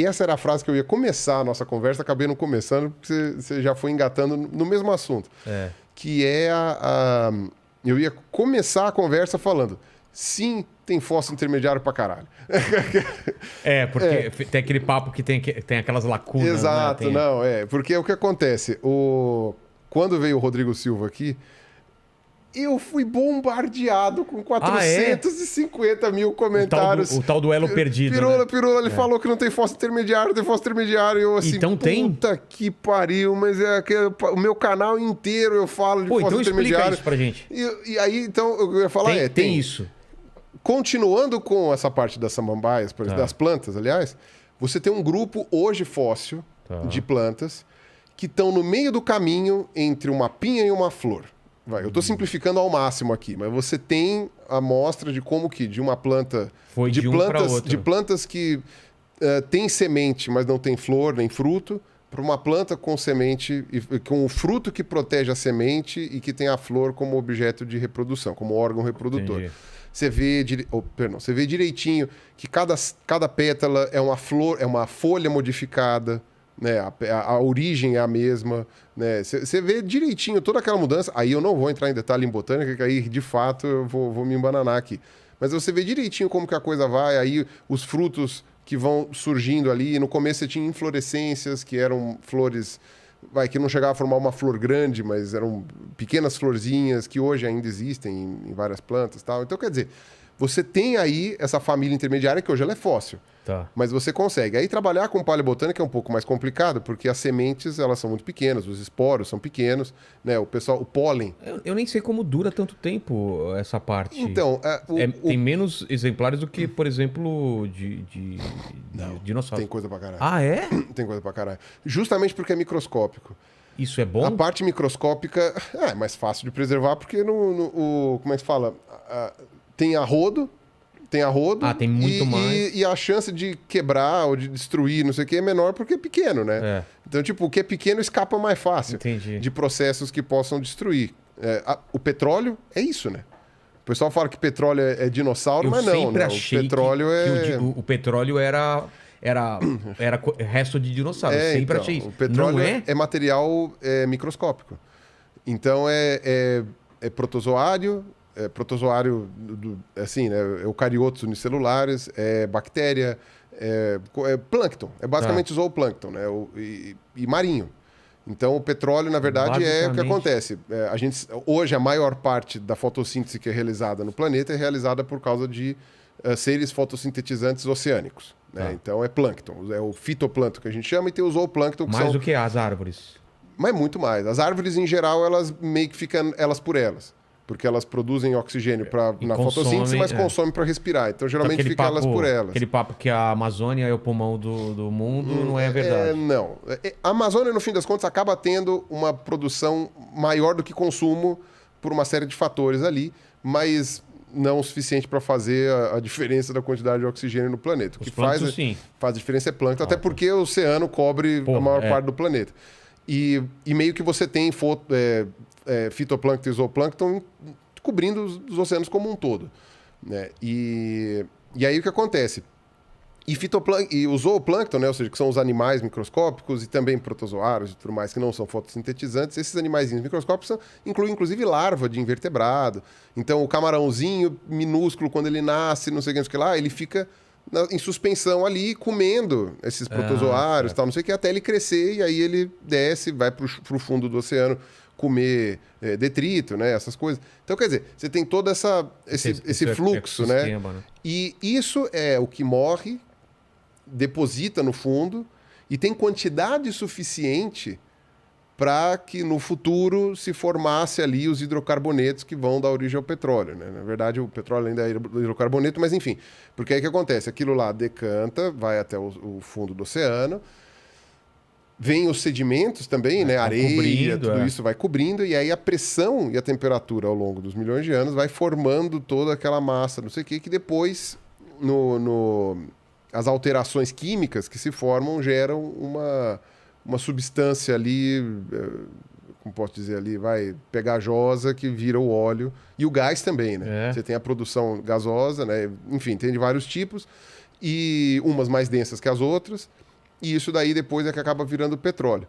essa era a frase que eu ia começar a nossa conversa, acabei não começando, porque você já foi engatando no mesmo assunto. Que é eu ia começar a conversa falando, sim, tem fósforo intermediário pra caralho. Porque tem aquele papo que tem aquelas lacunas. Exato, né? não, porque o que acontece, quando veio o Rodrigo Silva aqui, eu fui bombardeado com 450 mil comentários. O tal do elo perdido. Pirula, ele falou que não tem fósforo intermediário, tem fósforo intermediário. Eu assim, então tem? Puta que pariu, mas o meu canal inteiro eu falo de fósforo intermediário. Explica isso pra gente. E aí, então, eu ia falar, tem isso. Continuando com essa parte das samambaias, das plantas, aliás, você tem um grupo hoje fóssil de plantas que estão no meio do caminho entre uma pinha e uma flor. Eu estou simplificando ao máximo aqui, mas você tem a amostra de como que de uma planta... Foi de plantas que tem semente, mas não tem flor nem fruto, para uma planta com semente, com o fruto que protege a semente e que tem a flor como objeto de reprodução, como órgão reprodutor. Entendi. Você vê direitinho que cada pétala é uma flor, é uma folha modificada, né? A origem é a mesma, né? Você vê direitinho toda aquela mudança. Aí eu não vou entrar em detalhe em botânica, que aí de fato eu vou me embananar aqui. Mas você vê direitinho como que a coisa vai, aí os frutos que vão surgindo ali. No começo você tinha inflorescências, que eram flores, que não chegavam a formar uma flor grande, mas eram pequenas florzinhas que hoje ainda existem em várias plantas e tal. Então, quer dizer, você tem aí essa família intermediária que hoje ela é fóssil. Mas você consegue. Aí trabalhar com paleobotânica é um pouco mais complicado, porque as sementes elas são muito pequenas, os esporos são pequenos, né? O pólen. Eu nem sei como dura tanto tempo essa parte. Então, tem menos exemplares do que, por exemplo, de dinossauro. Tem coisa pra caralho. Ah, é? Tem coisa pra caralho. Justamente porque é microscópico. Isso é bom? A parte microscópica é mais fácil de preservar, porque como é que se fala? Tem arrodo. Tem muito mais. E a chance de quebrar ou de destruir, não sei o que, é menor porque é pequeno, né? Então, tipo, o que é pequeno escapa mais fácil. Entendi. De processos que possam destruir. O petróleo é isso, né? O pessoal fala que petróleo é dinossauro, mas não, né? Achei o petróleo que o petróleo era resto de dinossauro. Sempre então, achei isso. O petróleo não é material microscópico. Então, é protozoário... assim, né? Eucariotos unicelulares, bactéria, plâncton. É basicamente zooplâncton, né? E marinho. Então, o petróleo, na verdade, é o que acontece. Hoje, a maior parte da fotossíntese que é realizada no planeta é realizada por causa de seres fotossintetizantes oceânicos. Né? Então, é plâncton. É o fitoplâncton que a gente chama e tem o zooplâncton que mais do que as árvores. Mas muito mais. As árvores, em geral, elas meio que ficam elas por elas. Porque elas produzem oxigênio na fotossíntese, mas consomem para respirar. Então, geralmente, fica elas por elas. Aquele papo que a Amazônia é o pulmão do mundo não é verdade. Não. A Amazônia, no fim das contas, acaba tendo uma produção maior do que consumo por uma série de fatores ali, mas não o suficiente para fazer a diferença da quantidade de oxigênio no planeta. O que faz a diferença é plâncton, até porque o oceano cobre a maior parte do planeta. E meio que você tem fitoplâncton e zooplâncton cobrindo os oceanos como um todo. Né? E aí o que acontece? E o zooplâncton, né? Ou seja, que são os animais microscópicos e também protozoários e tudo mais que não são fotossintetizantes, esses animaizinhos microscópicos incluem inclusive larva de invertebrado. Então o camarãozinho minúsculo, quando ele nasce, não sei o que lá, ele fica em suspensão ali, comendo esses protozoários, tal, não sei o que, até ele crescer e aí ele desce, vai para o fundo do oceano comer detrito, né? Essas coisas. Então, quer dizer, você tem todo esse fluxo, né? E isso é o que morre, deposita no fundo e tem quantidade suficiente para que no futuro se formasse ali os hidrocarbonetos que vão dar origem ao petróleo. Né? Na verdade, o petróleo ainda é hidrocarboneto, mas enfim. Porque aí o que acontece? Aquilo lá decanta, vai até o fundo do oceano, vem os sedimentos também, né? Areia, tudo isso vai cobrindo, e aí a pressão e a temperatura ao longo dos milhões de anos vai formando toda aquela massa, não sei o que depois, as alterações químicas que se formam geram uma substância ali, como posso dizer ali, pegajosa, que vira o óleo, e o gás também, né? Você tem a produção gasosa, né? Enfim, tem de vários tipos, e umas mais densas que as outras, e isso daí depois é que acaba virando petróleo.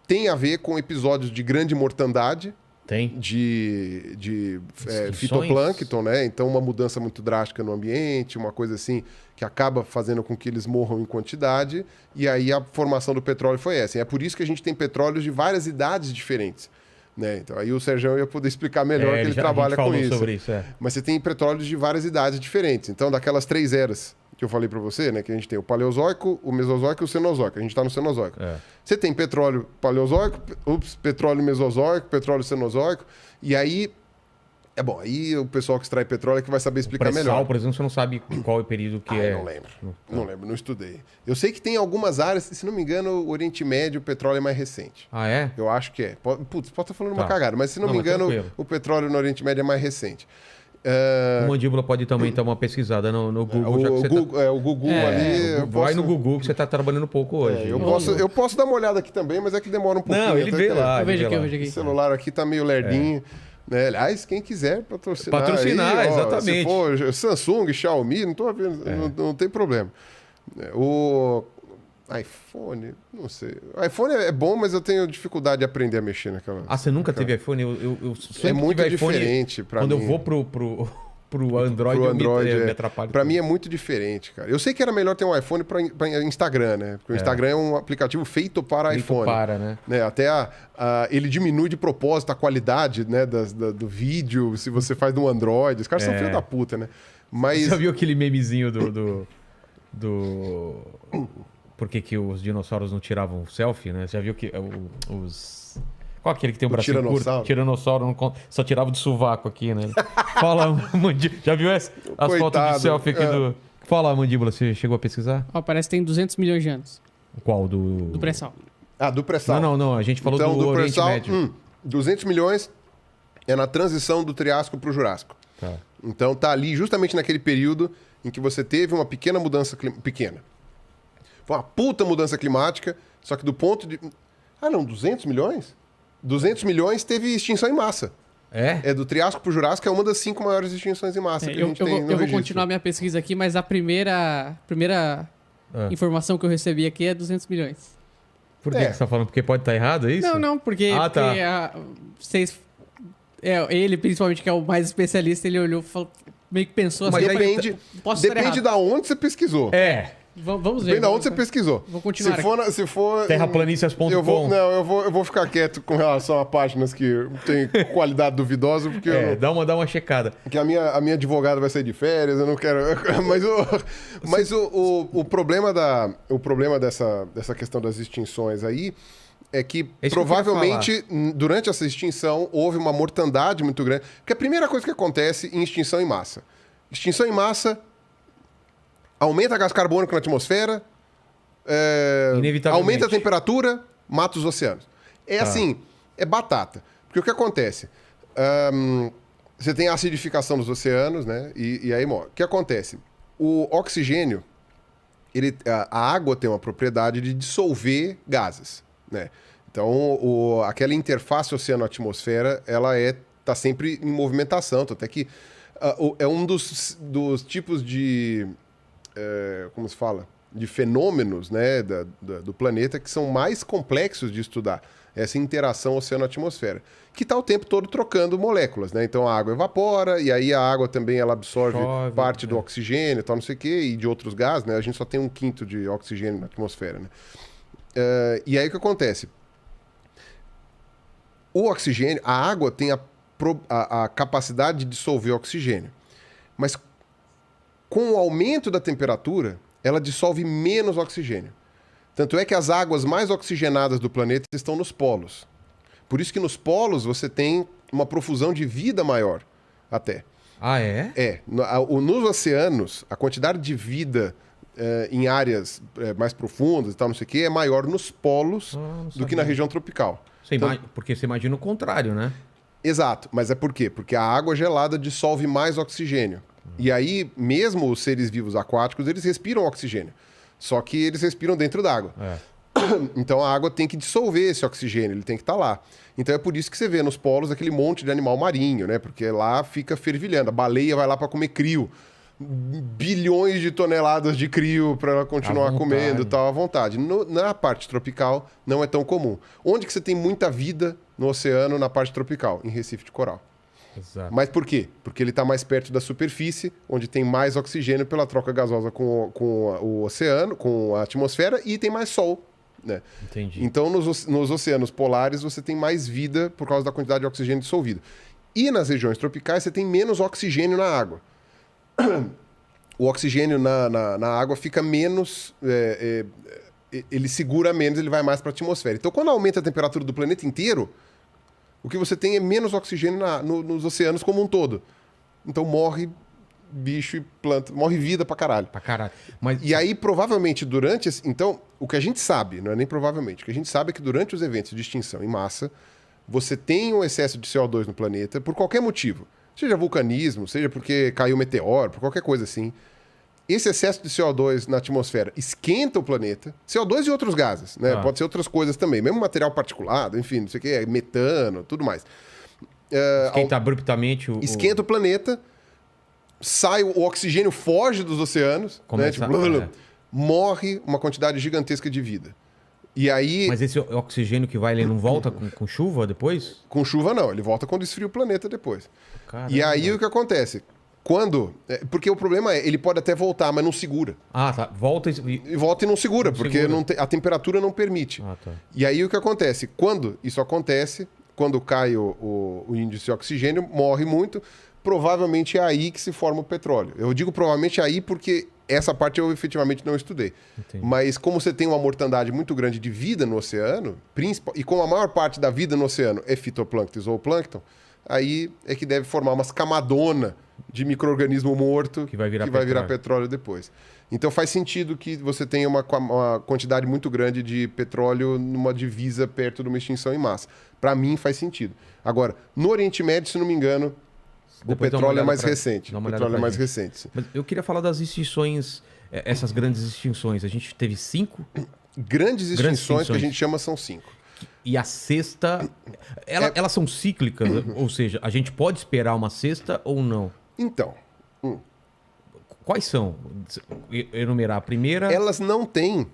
Tem a ver com episódios de grande mortandade, Tem. de Extinções? fitoplâncton, né? Então, uma mudança muito drástica no ambiente, uma coisa assim que acaba fazendo com que eles morram em quantidade, e aí a formação do petróleo foi essa. E é por isso que a gente tem petróleos de várias idades diferentes. Né? Então, aí o Sérgio ia poder explicar melhor que ele trabalha com isso. Sobre isso. Mas você tem petróleos de várias idades diferentes. Então, daquelas 3 eras que eu falei para você, né? Que a gente tem o Paleozoico, o Mesozoico e o Cenozoico. A gente está no Cenozoico. Você tem petróleo Paleozoico, petróleo Mesozoico, petróleo Cenozoico. E aí... aí o pessoal que extrai petróleo é que vai saber explicar melhor. Por exemplo, você não sabe qual é o período que é. Não lembro. Não lembro, não estudei. Eu sei que tem algumas áreas, se não me engano, o Oriente Médio, o petróleo é mais recente. Ah, é? Eu acho que é. Putz, pode estar falando uma cagada, mas se não me engano, o petróleo no Oriente Médio é mais recente. O Mandíbula pode também dar uma pesquisada no Google. O Google ali... Vai no Google que você está trabalhando pouco hoje. Eu posso dar uma olhada aqui também, mas é que demora um pouquinho. Não, ele vê lá. Eu vejo aqui. O celular aqui tá meio lerdinho. Né? Aliás, quem quiser patrocinar aí, exatamente. Se for Samsung, Xiaomi, não tô vendo, não tem problema. O iPhone, não sei. O iPhone é bom, mas eu tenho dificuldade de aprender a mexer naquela... Você nunca teve iPhone? Eu sempre é muito tive iPhone, diferente para mim. Quando eu vou pro Android, eu me atrapalho. Para mim é muito diferente, cara. Eu sei que era melhor ter um iPhone para Instagram, né? Porque o Instagram é um aplicativo feito para iPhone. Né? Até ele diminui de propósito a qualidade, né, do vídeo, se você faz no Android. Os caras são filhos da puta, né? Mas... Você já viu aquele memezinho do... Por que os dinossauros não tiravam selfie, né? Você já viu que os... Qual aquele que tem um bracinho curto? Tiranossauro só tirava do sovaco aqui, né? Fala, Mandíbula. Já viu as fotos de selfie aqui do... Fala, Mandíbula, você chegou a pesquisar? Parece que tem 200 milhões de anos. Qual? Do pré-sal. Do pré-sal. Não. A gente falou então, do Oriente Médio. 200 milhões é na transição do Triássico para o Jurássico. Tá. Então, tá ali justamente naquele período em que você teve uma pequena mudança pequena. Foi uma puta mudança climática, só que do ponto de... 200 milhões? 200 milhões teve extinção em massa. É? Do Triássico para o Jurássico, é uma das 5 maiores extinções em massa que a gente tem no registro. Eu vou continuar minha pesquisa aqui, mas a primeira informação que eu recebi aqui é 200 milhões. Por que você está falando? Porque pode estar errado, é isso? Não, porque vocês... ele, principalmente, que é o mais especialista, ele olhou e falou, meio que pensou mas assim... Depende da onde você pesquisou. Vamos ver. Depende de onde você pesquisou. Vou continuar. Se for terraplanistas.com. Eu vou ficar quieto com relação a páginas que têm qualidade duvidosa, porque dá uma checada. Porque a minha advogada vai sair de férias, eu não quero. Mas o problema dessa questão das extinções aí é que provavelmente durante essa extinção houve uma mortandade muito grande. Porque a primeira coisa que acontece em extinção em massa. Extinção em massa aumenta gás carbônico na atmosfera, aumenta a temperatura, mata os oceanos. Assim, é batata. Porque o que acontece? Você tem a acidificação dos oceanos, né? E aí morre. O que acontece? O oxigênio, a água tem uma propriedade de dissolver gases, né? Então, aquela interface oceano-atmosfera, ela está sempre em movimentação. Até que é um dos tipos de... como se fala? De fenômenos, né, do planeta que são mais complexos de estudar. Essa interação oceano-atmosfera. Que está o tempo todo trocando moléculas, né? Então a água evapora, e aí a água também ela absorve parte do oxigênio e tal, não sei o quê, e de outros gases, né? A gente só tem 1/5 de oxigênio na atmosfera, né? E aí o que acontece? O oxigênio, a água tem a capacidade de dissolver oxigênio. Mas com o aumento da temperatura, ela dissolve menos oxigênio. Tanto é que as águas mais oxigenadas do planeta estão nos polos. Por isso que nos polos você tem uma profusão de vida maior, até. Nos oceanos, a quantidade de vida em áreas mais profundas e tal, não sei o quê, é maior nos polos do que na região tropical. Porque você imagina o contrário, né? Exato. Mas é por quê? Porque a água gelada dissolve mais oxigênio. E aí, mesmo os seres vivos aquáticos, eles respiram oxigênio. Só que eles respiram dentro d'água. Então a água tem que dissolver esse oxigênio, ele tem que estar lá. Então é por isso que você vê nos polos aquele monte de animal marinho, né? Porque lá fica fervilhando. A baleia vai lá para comer crio, bilhões de toneladas de crio para ela continuar comendo tal, à vontade. Na parte tropical, não é tão comum. Onde que você tem muita vida no oceano na parte tropical? Em Recife de coral. Exato. Mas por quê? Porque ele está mais perto da superfície, onde tem mais oxigênio pela troca gasosa com o oceano, com a atmosfera, e tem mais sol. Né? Entendi. Então, nos oceanos polares, você tem mais vida por causa da quantidade de oxigênio dissolvido. E nas regiões tropicais, você tem menos oxigênio na água. O oxigênio na água fica menos... ele segura menos, ele vai mais para a atmosfera. Então, quando aumenta a temperatura do planeta inteiro, o que você tem é menos oxigênio nos oceanos como um todo. Então, morre bicho e planta, morre vida pra caralho. E aí, provavelmente, Então, o que a gente sabe, não é nem provavelmente, o que a gente sabe é que durante os eventos de extinção em massa, você tem um excesso de CO2 no planeta por qualquer motivo. Seja vulcanismo, seja porque caiu um meteoro, por qualquer coisa assim. Esse excesso de CO2 na atmosfera esquenta o planeta. CO2 e outros gases, né? Pode ser outras coisas também. Mesmo material particulado, enfim, não sei o que, metano, tudo mais. Esquenta abruptamente Esquenta o planeta, sai o oxigênio, foge dos oceanos, começa, né? Morre uma quantidade gigantesca de vida. E aí... Mas esse oxigênio que vai, ele não volta com chuva depois? Com chuva não, ele volta quando esfria o planeta depois. Caramba. E aí o que acontece? Porque o problema é, ele pode até voltar, mas não segura. Ah, tá. Volta e não segura, porque a temperatura não permite. Ah, tá. E aí o que acontece? Quando isso acontece, quando cai o índice de oxigênio, morre muito, provavelmente é aí que se forma o petróleo. Eu digo provavelmente aí porque essa parte eu efetivamente não estudei. Entendi. Mas como você tem uma mortandade muito grande de vida no oceano, e como a maior parte da vida no oceano é fitoplâncton ou plâncton, aí é que deve formar umas camadonas de micro-organismo morto que vai virar petróleo depois. Então faz sentido que você tenha uma quantidade muito grande de petróleo numa divisa perto de uma extinção em massa. Para mim faz sentido. Agora, no Oriente Médio, se não me engano, o petróleo é mais recente. O petróleo é mais recente. Mas eu queria falar das extinções, essas grandes extinções. A gente teve 5? Grandes extinções que a gente chama são 5. E a sexta... Elas são cíclicas? Ou seja, a gente pode esperar uma sexta ou não? Então... Quais são? Enumerar a primeira... Elas não têm...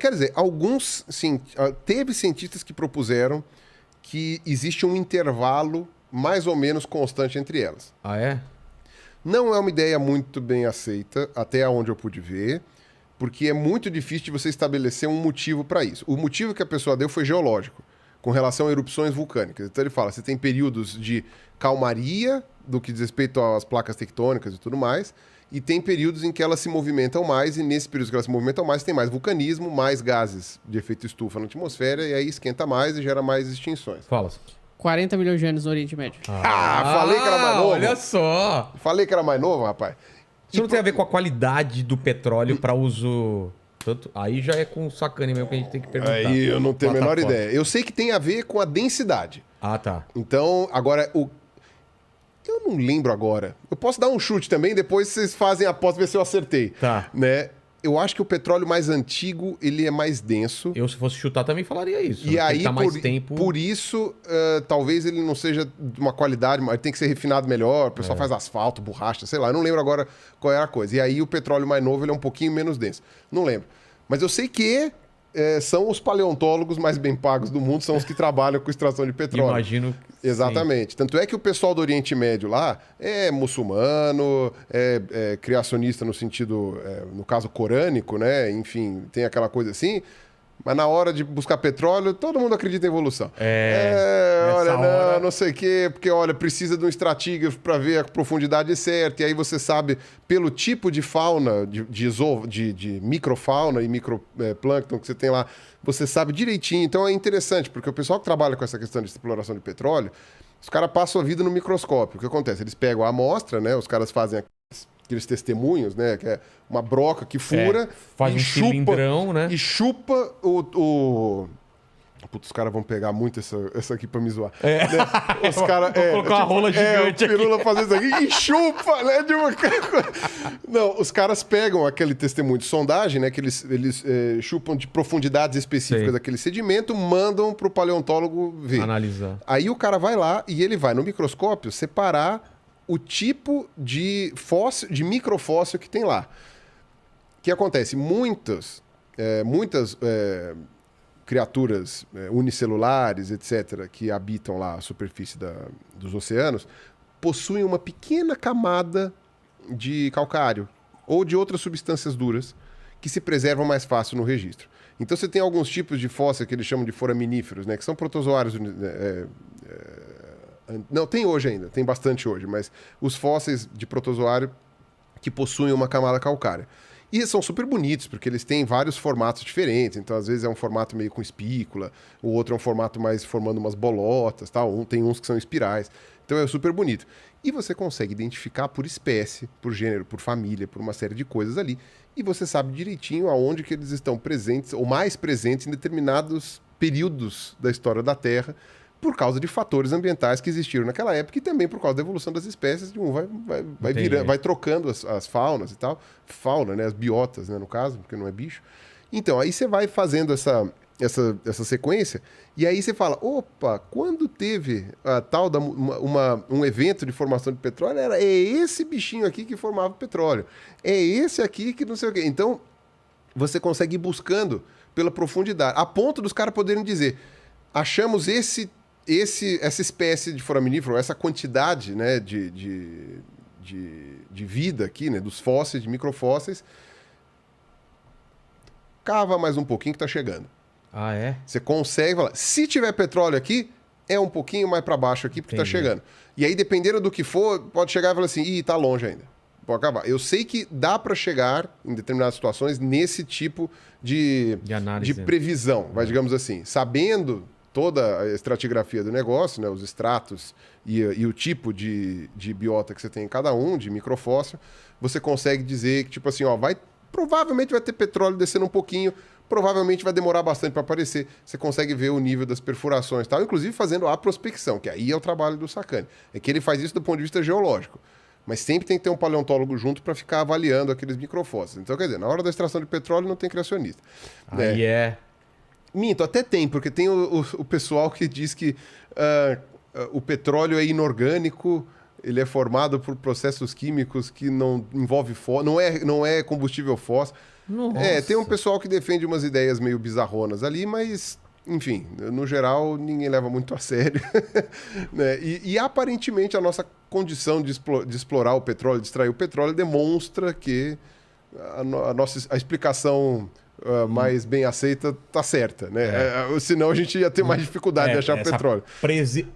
quer dizer, alguns... Sim, teve cientistas que propuseram que existe um intervalo mais ou menos constante entre elas. Ah, é? Não é uma ideia muito bem aceita, até onde eu pude ver, porque é muito difícil de você estabelecer um motivo para isso. O motivo que a pessoa deu foi geológico, com relação a erupções vulcânicas. Então ele fala, você tem períodos de calmaria, do que diz respeito às placas tectônicas e tudo mais, e tem períodos em que elas se movimentam mais, e nesses períodos que elas se movimentam mais, tem mais vulcanismo, mais gases de efeito estufa na atmosfera, e aí esquenta mais e gera mais extinções. Fala. 40 milhões de anos no Oriente Médio. Falei que era mais novo. Olha só. Falei que era mais novo, rapaz. Isso não tem a ver com a qualidade do petróleo para uso... Tanto... Aí já é com sacane mesmo que a gente tem que perguntar. Aí eu não tenho a menor ideia. Eu sei que tem a ver com a densidade. Ah, tá. Então, agora, eu não lembro agora. Eu posso dar um chute também, depois vocês fazem a aposta, ver se eu acertei. Tá. Né? Eu acho que o petróleo mais antigo, ele é mais denso. Eu, se fosse chutar, também falaria isso. E aí, tá mais tempo... por isso, talvez ele não seja de uma qualidade, mas tem que ser refinado melhor. O pessoal faz asfalto, borracha, sei lá. Eu não lembro agora qual era a coisa. E aí, o petróleo mais novo, ele é um pouquinho menos denso. Não lembro. Mas eu sei que são os paleontólogos mais bem pagos do mundo, são os que trabalham com extração de petróleo. Imagino. Exatamente. Sim. Tanto é que o pessoal do Oriente Médio lá é muçulmano, é criacionista no sentido, no caso, corânico, né? Enfim, tem aquela coisa assim. Mas na hora de buscar petróleo, todo mundo acredita em evolução. Olha, não sei o quê, porque, olha, precisa de um estratígrafo para ver a profundidade certa. E aí você sabe, pelo tipo de fauna, de microfauna e microplâncton que você tem lá, você sabe direitinho. Então é interessante, porque o pessoal que trabalha com essa questão de exploração de petróleo, os caras passam a vida no microscópio. O que acontece? Eles pegam a amostra, né? Os caras fazem aqueles testemunhos, né? Que é uma broca que fura faz um cilindrão, né? E chupa o... Putz, os caras vão pegar muito essa aqui pra me zoar. Né? Os caras... Vou colocar uma rola gigante aqui. O Pirula fazer isso aqui e chupa, né? Não, os caras pegam aquele testemunho de sondagem, né? Que eles chupam de profundidades específicas daquele sedimento, mandam pro paleontólogo ver. Analisar. Aí o cara vai lá e ele vai no microscópio separar o tipo de fóssil, de microfóssil que tem lá. O que acontece? Muitas criaturas unicelulares, etc., que habitam lá a superfície dos oceanos, possuem uma pequena camada de calcário ou de outras substâncias duras que se preservam mais fácil no registro. Então você tem alguns tipos de fóssil que eles chamam de foraminíferos, né, que são protozoários. Não, tem hoje ainda, tem bastante hoje, mas os fósseis de protozoário que possuem uma camada calcária. E são super bonitos, porque eles têm vários formatos diferentes. Então, às vezes, é um formato meio com espícula, o outro é um formato mais formando umas bolotas, tal. Tem uns que são espirais. Então, é super bonito. E você consegue identificar por espécie, por gênero, por família, por uma série de coisas ali. E você sabe direitinho aonde que eles estão presentes, ou mais presentes em determinados períodos da história da Terra, por causa de fatores ambientais que existiram naquela época e também por causa da evolução das espécies, de vai trocando as faunas e tal. Fauna, né? As biotas, né? No caso, porque não é bicho. Então, aí você vai fazendo essa sequência e aí você fala, opa, quando teve a tal um evento de formação de petróleo, é esse bichinho aqui que formava o petróleo. É esse aqui que não sei o quê. Então, você consegue ir buscando pela profundidade, a ponto dos caras poderem dizer, achamos essa espécie de foraminífero, essa quantidade, né, de vida aqui, né, dos fósseis, de microfósseis, cava mais um pouquinho que está chegando. Ah, é? Você consegue falar, se tiver petróleo aqui, é um pouquinho mais para baixo aqui porque está chegando. E aí, dependendo do que for, pode chegar e falar assim, ih, tá longe ainda. Pode acabar. Eu sei que dá para chegar, em determinadas situações, nesse tipo de análise, de previsão, digamos assim, sabendo toda a estratigrafia do negócio, né, os estratos e o tipo de biota que você tem em cada um, de microfóssil, você consegue dizer que, tipo assim, ó, provavelmente vai ter petróleo descendo um pouquinho, provavelmente vai demorar bastante para aparecer. Você consegue ver o nível das perfurações e tal, inclusive fazendo a prospecção, que aí é o trabalho do Sacani. É que ele faz isso do ponto de vista geológico. Mas sempre tem que ter um paleontólogo junto para ficar avaliando aqueles microfósseis. Então, quer dizer, na hora da extração de petróleo não tem criacionista. Aí Minto, até tem, porque tem o pessoal que diz que o petróleo é inorgânico, ele é formado por processos químicos que não envolve não é combustível fóssil. Nossa. Tem um pessoal que defende umas ideias meio bizarronas ali, mas, enfim, no geral, ninguém leva muito a sério. Né? E aparentemente a nossa condição de explorar o petróleo, de extrair o petróleo, demonstra que a explicação mais bem aceita tá certa, né? Senão a gente ia ter mais dificuldade de achar petróleo.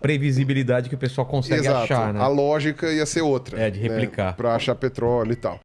Previsibilidade que o pessoal consegue achar, né? A lógica ia ser outra. De replicar. Né? Para achar petróleo e tal.